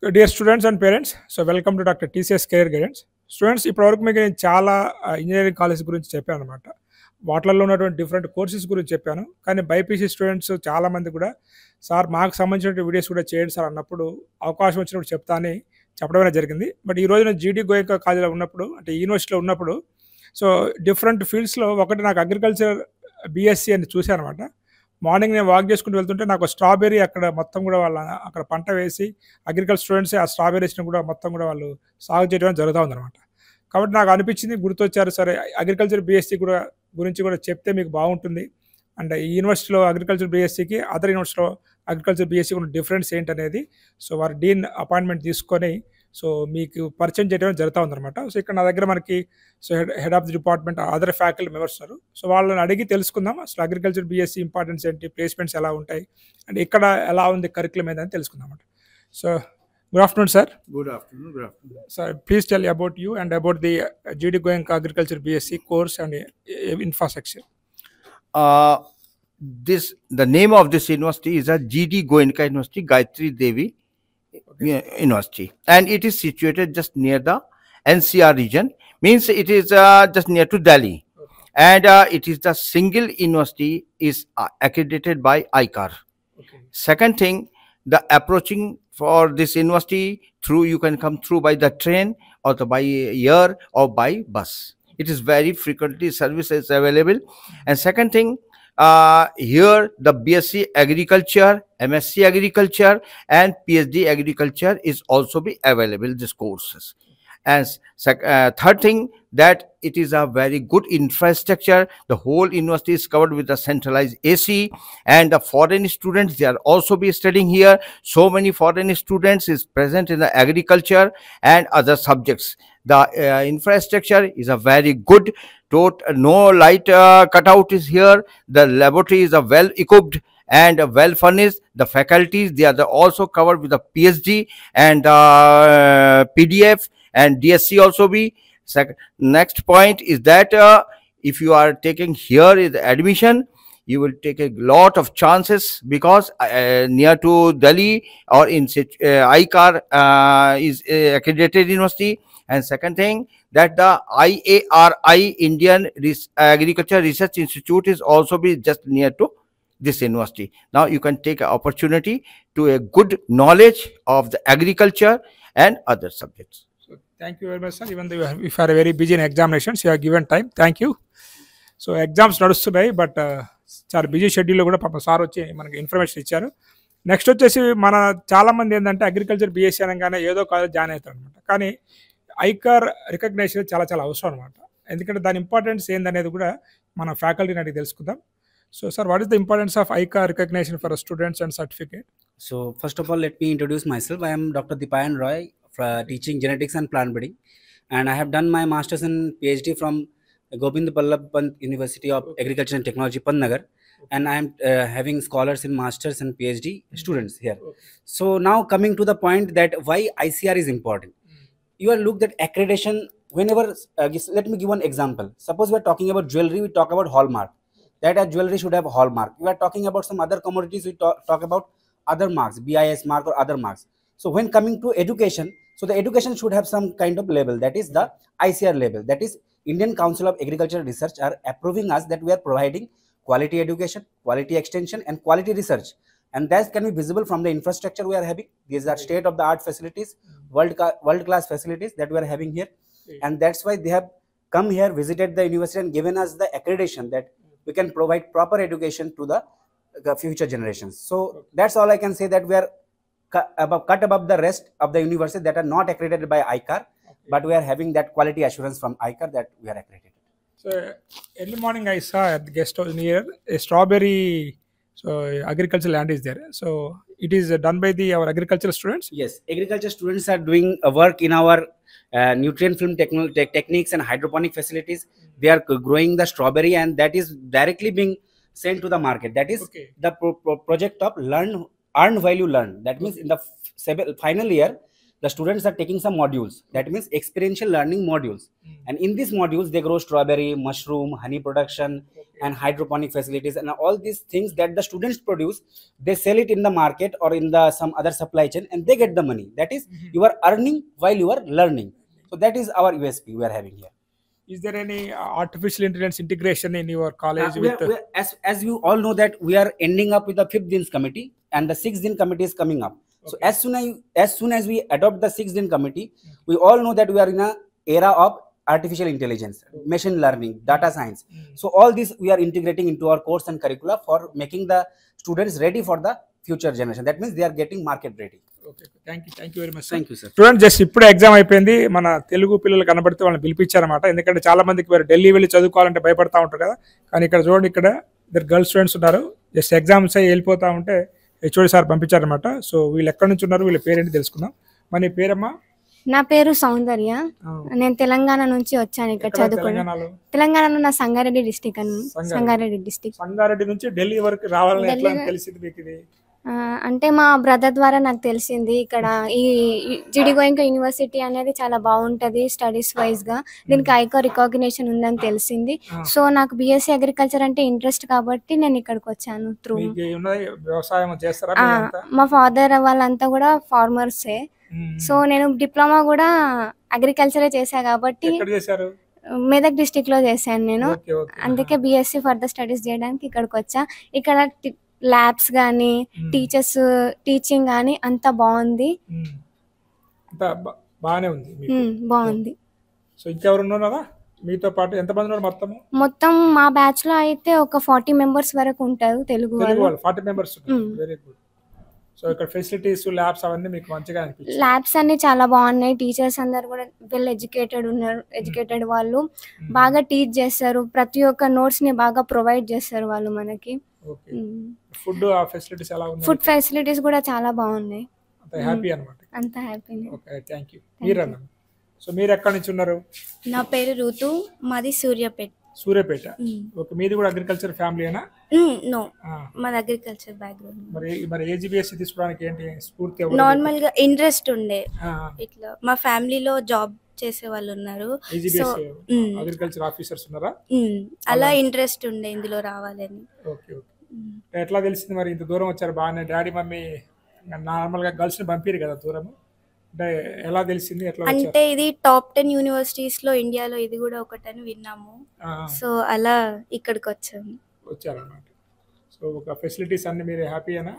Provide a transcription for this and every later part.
So dear students and parents, so welcome to Dr. TCS Career Guidance. Students ఇప్పటివరకు మీకు నేను చాలా engineering college గురించి చెప్పాను అనమాట. వాటిల్లో ఉన్నటువంటి డిఫరెంట్ కోర్సెస్ గురించి చెప్పాను. కానీ బైపీసీ స్టూడెంట్స్ చాలామంది కూడా సార్ మాకు సంబంధించిన వీడియోస్ కూడా చేయండి సార్ అన్నప్పుడు అవకాశం వచ్చినప్పుడు చెప్తా అని చెప్పడమే జరిగింది. బట్ ఈ రోజున జీడీ గోయంకా కాలేజీలో ఉన్నప్పుడు అంటే యూనివర్సిటీలో ఉన్నప్పుడు సో డిఫరెంట్ ఫీల్డ్స్లో ఒకటి నాకు అగ్రికల్చర్ బీఎస్సీ అని చూశాను అనమాట. మార్నింగ్ నేను వాక్ చేసుకుంటూ వెళ్తుంటే నాకు స్ట్రాబెర్రీ అక్కడ మొత్తం కూడా వాళ్ళ అక్కడ పంట వేసి అగ్రికల్చర్ స్టూడెంట్స్ ఆ స్ట్రాబెర్రీస్ని కూడా మొత్తం కూడా వాళ్ళు సాగు చేయడం జరుగుతూ ఉందన్నమాట. కాబట్టి నాకు అనిపించింది, గుర్తొచ్చారు సరే అగ్రికల్చర్ బీఎస్సీ కూడా గురించి కూడా చెప్తే మీకు బాగుంటుంది. అండ్ ఈ యూనివర్సిటీలో అగ్రికల్చర్ బీఎస్సీకి అదర్ యూనివర్సిటీలో అగ్రికల్చర్ బీఎస్సీ కూడా డిఫరెన్స్ ఏంటనేది సో వారు డీన్ అపాయింట్మెంట్ తీసుకొని సో మీకు పరిచయం చేయడం జరుగుతూ ఉందన్నమాట. సో ఇక్కడ నా దగ్గర మనకి so head of the department other faculty members ఉన్నారు. సో వాళ్ళని అడిగి తెలుసుకుందాం అసలు అగ్రికల్చర్ బీఎస్సీ ఇంపార్టెన్స్ ఏంటి, ప్లేస్మెంట్స్ ఎలా ఉంటాయి అండ్ ఇక్కడ ఎలా ఉంది కరికులం ఏదని తెలుసుకుందాం అన్నమాట. So good afternoon sir. Good afternoon. Good afternoon. Sir please tell about you and about the GD Goenka agriculture BSc course and infrastructure. The name of this university is a GD Goenka University, Gayatri Devi University, and it is situated just near the NCR region. Means it is just near to Delhi, and it is the single university is accredited by ICAR. Okay. Second thing, the approaching for this university through you can come through by the train or by air or by bus. It is very frequently services available. And second thing, here the BSc Agriculture, MSc Agriculture, and PhD Agriculture is also be available. These courses. And third thing, that it is a very good infrastructure. The whole university is covered with the centralized AC, and the foreign students, they are also be studying here. So many foreign students is present in the agriculture and other subjects. The infrastructure is a very good. No light cutout is here. The laboratory is well equipped and well furnished. The faculties, they are also covered with the PhD and PDF and DSc also be. Next point is that if you are taking here is admission, you will take a lot of chances because near to Delhi or in ICAR is accredited university. And second thing, that the IARI Indian Agriculture Research Institute is also be just near to this university. Now you can take an opportunity to a good knowledge of the agriculture and other subjects. So thank you very much sir. Even though if you are very busy in examinations, you are given time. Thank you. So exams నడుస్తున్నాయి but చాలా busy షెడ్యూల్లో కూడా పాప sir వచ్చి మనకి information ఇచ్చారు. Next వచ్చేసి మన చాలామంది ఏంటంటే అగ్రికల్చర్ బీఎస్సీ అనగానే ఏదో కాలేజ్ జాయిన్ అవుతారు అనమాట. కానీ ఐకార్ రికగ్నేషన్ చాలా చాలా అవసరం అనమాట. ఎందుకంటే దాని ఇంపార్టెన్స్ ఏందనేది కూడా మన ఫ్యాకల్టీని అడిగి తెలుసుకుందాం. So sir, what is the importance of ICAR recognition for students and certificate? So first of all, let me introduce myself. I am Dr. Dipayan Roy, teaching genetics and plant breeding, and I have done my masters and PhD from Govind Ballabh Pant University of Agriculture and Technology, Pantnagar, and I am having scholars in masters and PhD students here. So now coming to the point that why ICR is important. You are looked at accreditation whenever. Let me give one example. Suppose we are talking about jewelry, we talk about hallmark. That a jewelry should have hallmark. We are talking about some other commodities, we talk about other marks, BIS mark or other marks. So when coming to education, so the education should have some kind of label, that is the ICR label. That is Indian Council of Agricultural Research are approving us that we are providing quality education, quality extension and quality research, and that can be visible from the infrastructure we are having. These are state of the art facilities, world class facilities that we are having here, and that's why they have come here, visited the university and given us the accreditation that we can provide proper education to the future generations. So that's all I can say, that we are cut above the rest of the universities that are not accredited by ICAR, but we are having that quality assurance from ICAR that we are accredited. So early morning I saw at the guest house near a strawberry agricultural land is there. So it is done by our agricultural students? Yes, agriculture students are doing work in our nutrient film techniques and hydroponic facilities. They are growing the strawberry and that is directly being sent to the market. That is the project of earn value learn. That means in the final year the students are taking some modules, that means experiential learning modules, and in these modules they grow strawberry, mushroom, honey production, and hydroponic facilities, and all these things that the students produce, they sell it in the market or in the some other supply chain, and they get the money. That is, you are earning while you are learning. So that is our USP we are having here. Is there any artificial intelligence integration in your college with as you all know that we are ending up with the 5th DINS committee, and the 6th DIN committee is coming up. So as soon as we adopt the 6th DIN committee, we all know that we are in a era of artificial intelligence, machine learning, data science. So all this we are integrating into our course and curricula for making the students ready for the future generation. That means they are getting market ready. Okay thank you very much. Thank you, sir. Student just ఇప్పుడే exam అయిపోయింది, మన తెలుగు పిల్లలు కనబడితే వాళ్ళని పిలిపించారన్నమాట. ఎందుకంటే చాలా మందికి మీరు ఢిల్లీ వెళ్ళి చదువుకోవాలంటే భయపడతా ఉంటారు కదా, కానీ ఇక్కడ చూడండి, ఇక్కడ ఇద్దరు గర్ల్స్ స్టూడెంట్స్ ఉన్నారు. జస్ట్ ఎగ్జామ్స్ అయ్యి వెళ్ళిపోతా ఉంటే హెచ్ఓడి సార్ పంపించారనమాట. సో వీళ్ళు ఎక్కడి నుంచి ఉన్నారు, వీళ్ళ పేరేంటి తెలుసుకుందాం. మరి నీ పేరమ్మా? నా పేరు సౌందర్య. నేను తెలంగాణ నుంచి వచ్చాను ఇక్కడ చదువుకోవడం. తెలంగాణలో నా సంగారెడ్డి డిస్టిక్ సంగారెడ్డి నుంచి ఢిల్లీ వరకు రావాలని ఎట్లా తెలిసింది మీకు ఇది? అంటే మా బ్రదర్ ద్వారా నాకు తెలిసింది ఇక్కడ ఈ జిడిగోయింకా యూనివర్సిటీ అనేది చాలా బాగుంటది స్టడీస్ వైజ్ గా, దీనికి ఐకో రికాగ్నిషన్ ఉందని తెలిసింది. సో నాకు బిఎస్సి అగ్రికల్చర్ అంటే ఇంట్రెస్ట్ కాబట్టి నేను ఇక్కడికి వచ్చాను. త్రూ మా ఫాదర్ వాళ్ళంతా కూడా ఫార్మర్సే. సో నేను డిప్లొమా కూడా అగ్రికల్చరే చేశా కాబట్టి మెదక్ డిస్టిక్ లో చేశాను నేను. అందుకే బిఎస్సి ఫర్దర్ స్టడీస్ చేయడానికి ఇక్కడికి వచ్చా. ఇక్కడ ల్యాబ్స్ గానీ టీచర్స్ టీచింగ్ గానీ అంతా బాగుంది. బాగుంది. సో ఇంకెవరున్నారా మీతో పాటు? ఎంతమంది ఉన్నారు మొత్తం మా బ్యాచ్ లో అయితే ఒక 40 మెంబర్స్ వరకు ఉంటారు తెలుగు వాళ్ళు. 40 మెంబర్స్. Very good. సో ఇక్కడ ఫెసిలిటీస్ ల్యాబ్స్ అవన్నీ మీకు మంచిగా అనిపించాయి? ల్యాబ్స్ అన్ని చాలా బాగున్నాయి. టీచర్స్ అందరు కూడా వెల్ ఎడ్యుకేటెడ్ ఉన్నారు. ఎడ్యుకేటెడ్ వాళ్ళు బాగా టీచ్ చేస్తారు. ప్రతి ఒక్క నోట్స్ ని బాగా ప్రొవైడ్ చేస్తారు వాళ్ళు మనకి. ఫుడ్ ఫెసిలిటీస్ ఎలా ఉన్నాయి? ఫుడ్ ఫెసిలిటీస్ కూడా చాలా బాగున్నాయి. అంత హ్యాపీ అన్నమాట. అంత హ్యాపీనే. Okay thank you. మీరన్నా? సో మీరు ఎక్కడి నుంచి ఉన్నారు? నా పేరు రుతు, మాది సూర్యాపేట. ఓకే, మీది కూడా అగ్రికల్చర్ ఫ్యామిలీనా? నో, మాది అగ్రికల్చర్ బ్యాక్గ్రౌండ్. మరి ఏజీబీఎస్సీ తీసుకోవడానికి ఏంటి స్ఫూర్తి? నార్మల్ గా ఇంట్రెస్ట్ ఉండే, ఇట్లా మా ఫ్యామిలీలో జాబ్ చేసే వాళ్ళు ఉన్నారు, అగ్రికల్చర్ ఆఫీసర్స్ ఉన్నారా? అలా ఇంట్రెస్ట్ ఉండే ఇందులో రావాలని. Okay okay. ఎట్లా తెలిసింది మరి ఇంత దూరం వచ్చారు? బాగానే డాడీ మమ్మీ నార్మల్ గా గర్ల్స్ ని పంపిరు కదా దూరం, అంటే ఎలా తెలిసింది? ఎట్లా? అంటే ఇది టాప్ 10 యూనివర్సిటీస్ లో ఇండియాలో ఇది కూడా ఒకటని విన్నాము. సో అలా ఇక్కడికి వచ్చారన్నమాట. సో ఒక ఫెసిలిటీస్ అన్ని మీరు హ్యాపీయేనా?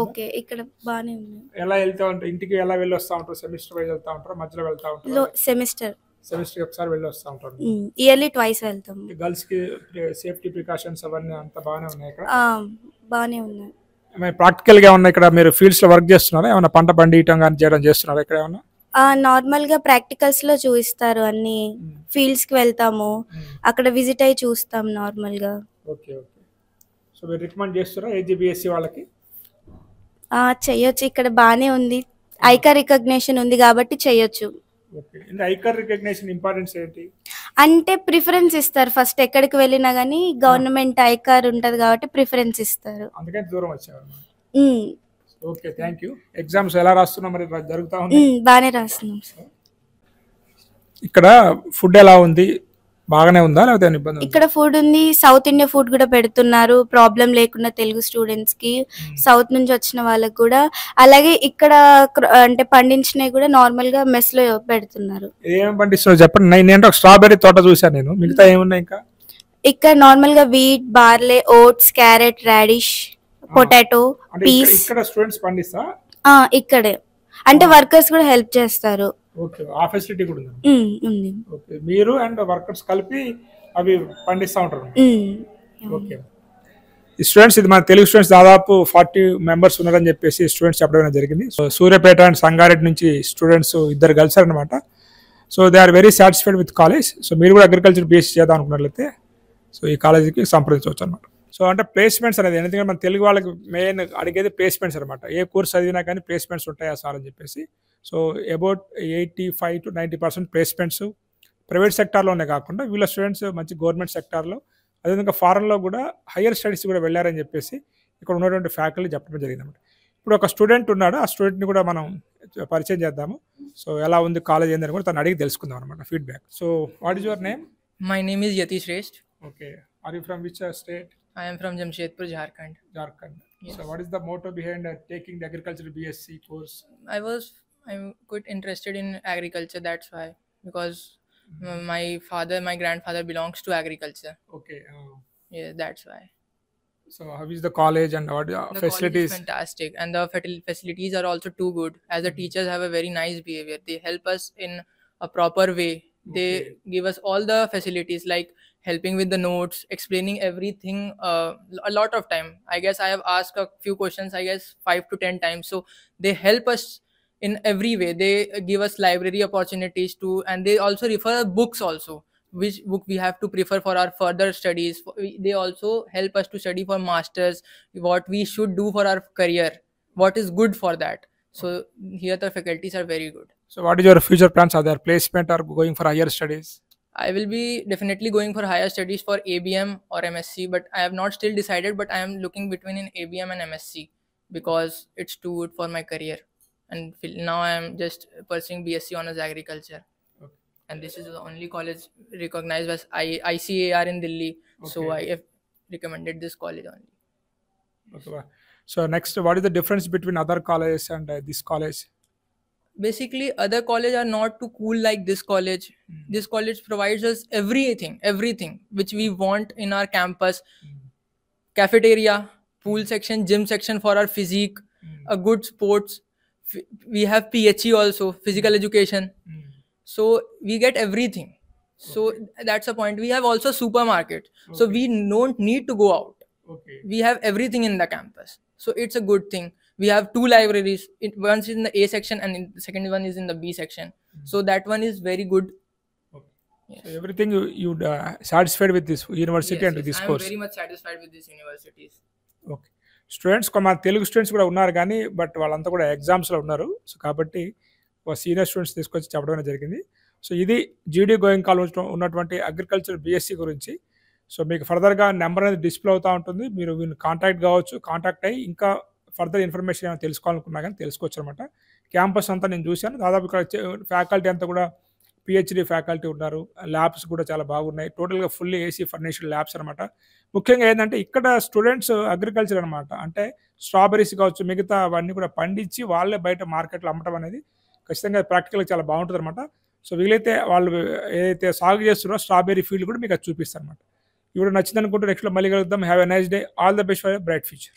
ఓకే, ఇక్కడ బాగానే ఉన్నాయి. ఎలా వెళ్తా ఉంటారు ఇంటికి? ఎలా వెళ్ళి వస్తా ఉంటారు? సెమిస్టర్ వైజ్ వెళ్తా ఉంటారు, మధ్యలో వెళ్తా ఉంటారు? సెమిస్టర్ ఒకసారి వెళ్ళి వస్తా ఉంటారు. ఇయర్లీ ట్వైస్ వెళ్తాం. గర్ల్స్ కి సేఫ్టీ ప్రికాషన్స్ అవన్నీ అంతా బాగానే ఉన్నాయి ఇక్కడ? బాగానే ఉన్నాయి. ప్రాక్టికల్ గా ఏమన్నా ఇక్కడ మీరు ఫీల్డ్స్ లో వర్క్ చేస్తున్నారా? ఏమన్నా పంట పండియటం కానీ చేయడం చేస్తున్నారా ఇక్కడ ఏమన్నా? నార్మల్ గా ప్రాక్టికల్స్ లో చూపిస్తారు, అన్ని ఫీల్డ్స్ కి వెళ్తాము, అక్కడ విజిట్ అయ్యి చూస్తాం నార్మల్ గా. Okay okay. సో మీరు రికమెండ్ చేస్తారా ఏజీబీఎస్సీ వాళ్ళకి? చెయ్యొచ్చు, ఇక్కడ బానే ఉంది, ఐకార్ రికగ్నిషన్ ఉంది కాబట్టి చెయ్యొచ్చు. ఓకే. అంటే ఐకార్ రికగ్నిషన్ ఇంపార్టెన్స్ ఏంటి? అంటే ప్రిఫరెన్స్ ఇస్తారు ఫస్ట్ ఎక్కడికి వెళ్ళినా గానీ, గవర్నమెంట్ ఐకార్ ఉంటది కాబట్టి ప్రిఫరెన్స్ ఇస్తారు. అందుకని దూరం వచ్చారు. Okay thank you. ఎగ్జామ్స్ ఎలా రాస్తున్నా మరి? జరుగుతా ఉంది? బాగానే రాస్తున్నాం సార్. ఇక్కడ ఫుడ్ ఎలా ఉంది? బాగానే ఉందా లేకపోతే ఇబ్బంది? ఇక్కడ ఫుడ్ ఉంది, సౌత్ ఇండియా ఫుడ్ కూడా పెడుతున్నారు, ప్రాబ్లం లేకుండా తెలుగు స్టూడెంట్స్ కి, సౌత్ నుంచి వచ్చిన వాళ్ళకి కూడా. అలాగే ఇక్కడ అంటే పండించినవి కూడా నార్మల్ గా మెస్ లో పెడుతున్నారు. ఏమేమి పండిస్తున్నారు చెప్పండి. నేను ఒక స్ట్రాబెర్రీ తోట చూసాను నేను, మిగతా ఏమున్నాయి ఇంకా? ఇక్కడ నార్మల్ గా wheat, barley, oats, carrot, radish, potato, peas. ఇక్కడ స్టూడెంట్స్ పండిస్తా? ఇక్కడే అంటే వర్కర్స్ కూడా హెల్ప్ చేస్తారు. ఓకే, ఆ ఫెసిలిటీ కూడా ఉంది. ఓకే, మీరు అండ్ వర్కర్స్ కలిపి అవి పండిస్తూ ఉంటారు. ఓకే. ఈ స్టూడెంట్స్, ఇది మన తెలుగు స్టూడెంట్స్ దాదాపు 40 మెంబర్స్ ఉన్నారని చెప్పేసి స్టూడెంట్స్ చెప్పడం జరిగింది. సో సూర్యాపేట అండ్ సంగారెడ్డి నుంచి స్టూడెంట్స్ ఇద్దరు కలిసారు అనమాట. So they are very satisfied with college. సో మీరు కూడా అగ్రికల్చర్ బీఎస్సీ చేద్దాం అనుకున్నట్లయితే సో ఈ కాలేజీకి సంప్రదించవచ్చు అనమాట. సో అంటే ప్లేస్మెంట్స్ అనేది ఎందుకంటే మన తెలుగు వాళ్ళకి మెయిన్ అడిగేది ప్లేస్మెంట్స్ అనమాట. ఏ కోర్స్ చదివినా కానీ ప్లేస్మెంట్స్ ఉంటాయా సార్ అని చెప్పేసి. So about 85 to 90% placements private సెక్టార్లోనే కాకుండా వీళ్ళ స్టూడెంట్స్ మంచి గవర్నమెంట్ సెక్టార్లో, అదేవిధంగా ఫారెన్లో కూడా హయ్యర్ స్టడీస్ కూడా వెళ్ళారని చెప్పేసి ఇక్కడ ఉన్నటువంటి ఫ్యాకల్టీ చెప్పడం జరిగింది అనమాట. ఇప్పుడు ఒక స్టూడెంట్ ఉన్నాడు, ఆ స్టూడెంట్ని కూడా మనం పరిచయం చేద్దాము. సో ఎలా ఉంది కాలేజ్ ఏందని కూడా తను అడిగి తెలుసుకుందాం అనమాట feedback. So what is your name? My name is Yati Shrestha. Okay, are you from which state? I am from Jamshedpur, Jharkhand. Jharkhand. Yes. So what is the motto behind taking the agriculture BSc course? I'm quite interested in agriculture. That's why, because my grandfather belongs to agriculture. Okay. Yeah, that's why. So how is the college and what The facilities? college is fantastic, and the facilities are also too good. As the teachers have a very nice behavior. They help us in a proper way. They give us all the facilities like helping with the notes, explaining everything a lot of time. I guess I have asked a few questions, I guess 5 to 10 times. So they help us in every way. They give us library opportunities too, and they also refer books also, which book we have to prefer for our further studies. They also help us to study for masters, what we should do for our career, what is good for that. So here the faculties are very good. So what is your future plans? Are there placement or going for higher studies? I will be definitely going for higher studies for ABM or MSc, but I have not still decided, but I am looking between in ABM and MSc because it's too good for my career. And now I am just pursuing BSc honors agriculture. Okay. And this is the only college recognized as ICAR in Delhi. So Okay. I have recommended this college only. Okay. So next, what is the difference between other colleges and this college? Basically, other colleges are not too cool like this college. This college provides us everything which we want in our campus. Cafeteria, pool section, gym section for our physique, a good sports. We have PHE also, physical education. So we get everything. So that's the point. We have also supermarket. So we don't need to go out. Okay. We have everything in the campus. So it's a good thing. We have 2 libraries. One is in the A section and the second one is in the B section. So that one is very good. So everything you satisfied with this university and this I am course? very much satisfied with these universities. Okay. Students మన Telugu students కూడా ఉన్నారు కానీ but వాళ్ళంతా కూడా ఎగ్జామ్స్లో ఉన్నారు. So కాబట్టి senior students తీసుకొచ్చి చెప్పడం జరిగింది. సో ఇది జీడీ గోయంకాల్ ఉన్నటువంటి అగ్రికల్చర్ బీఎస్సీ గురించి. సో మీకు ఫర్దర్గా నెంబర్ అనేది డిస్ప్లే అవుతూ ఉంటుంది. మీరు వీళ్ళు కాంటాక్ట్ కావచ్చు, కాంటాక్ట్ అయ్యి ఇంకా ఫర్దర్ ఇన్ఫర్మేషన్ ఏమైనా తెలుసుకోవాలనుకున్నా కానీ తెలుసుకోవచ్చు అనమాట. క్యాంపస్ అంతా నేను చూశాను. దాదాపు ఇక్కడ ఫ్యాకల్టీ అంతా కూడా పిహెచ్డి ఫ్యాకల్టీ ఉన్నారు. ల్యాబ్స్ కూడా చాలా బాగున్నాయి. టోటల్గా ఫుల్లీ ఏసీ ఫర్నిష్డ్ ల్యాబ్స్ అనమాట. ముఖ్యంగా ఏంటంటే ఇక్కడ స్టూడెంట్స్ అగ్రికల్చర్ అనమాట, అంటే స్ట్రాబెరీస్ కావచ్చు మిగతా అవన్నీ కూడా పండించి వాళ్ళే బయట మార్కెట్లో అమ్మటం అనేది ఖచ్చితంగా ప్రాక్టికల్గా చాలా బాగుంటుంది అనమాట. సో వీలైతే వాళ్ళు ఏదైతే సాగు చేస్తున్నారో స్ట్రాబెరీ ఫీల్డ్ కూడా మీకు అది చూపిస్తారు అనమాట. ఇప్పుడు నచ్చింది అనుకుంటే నెక్స్ట్లో మళ్ళీ కలుద్దాం. Have a nice day. All the best for bright future.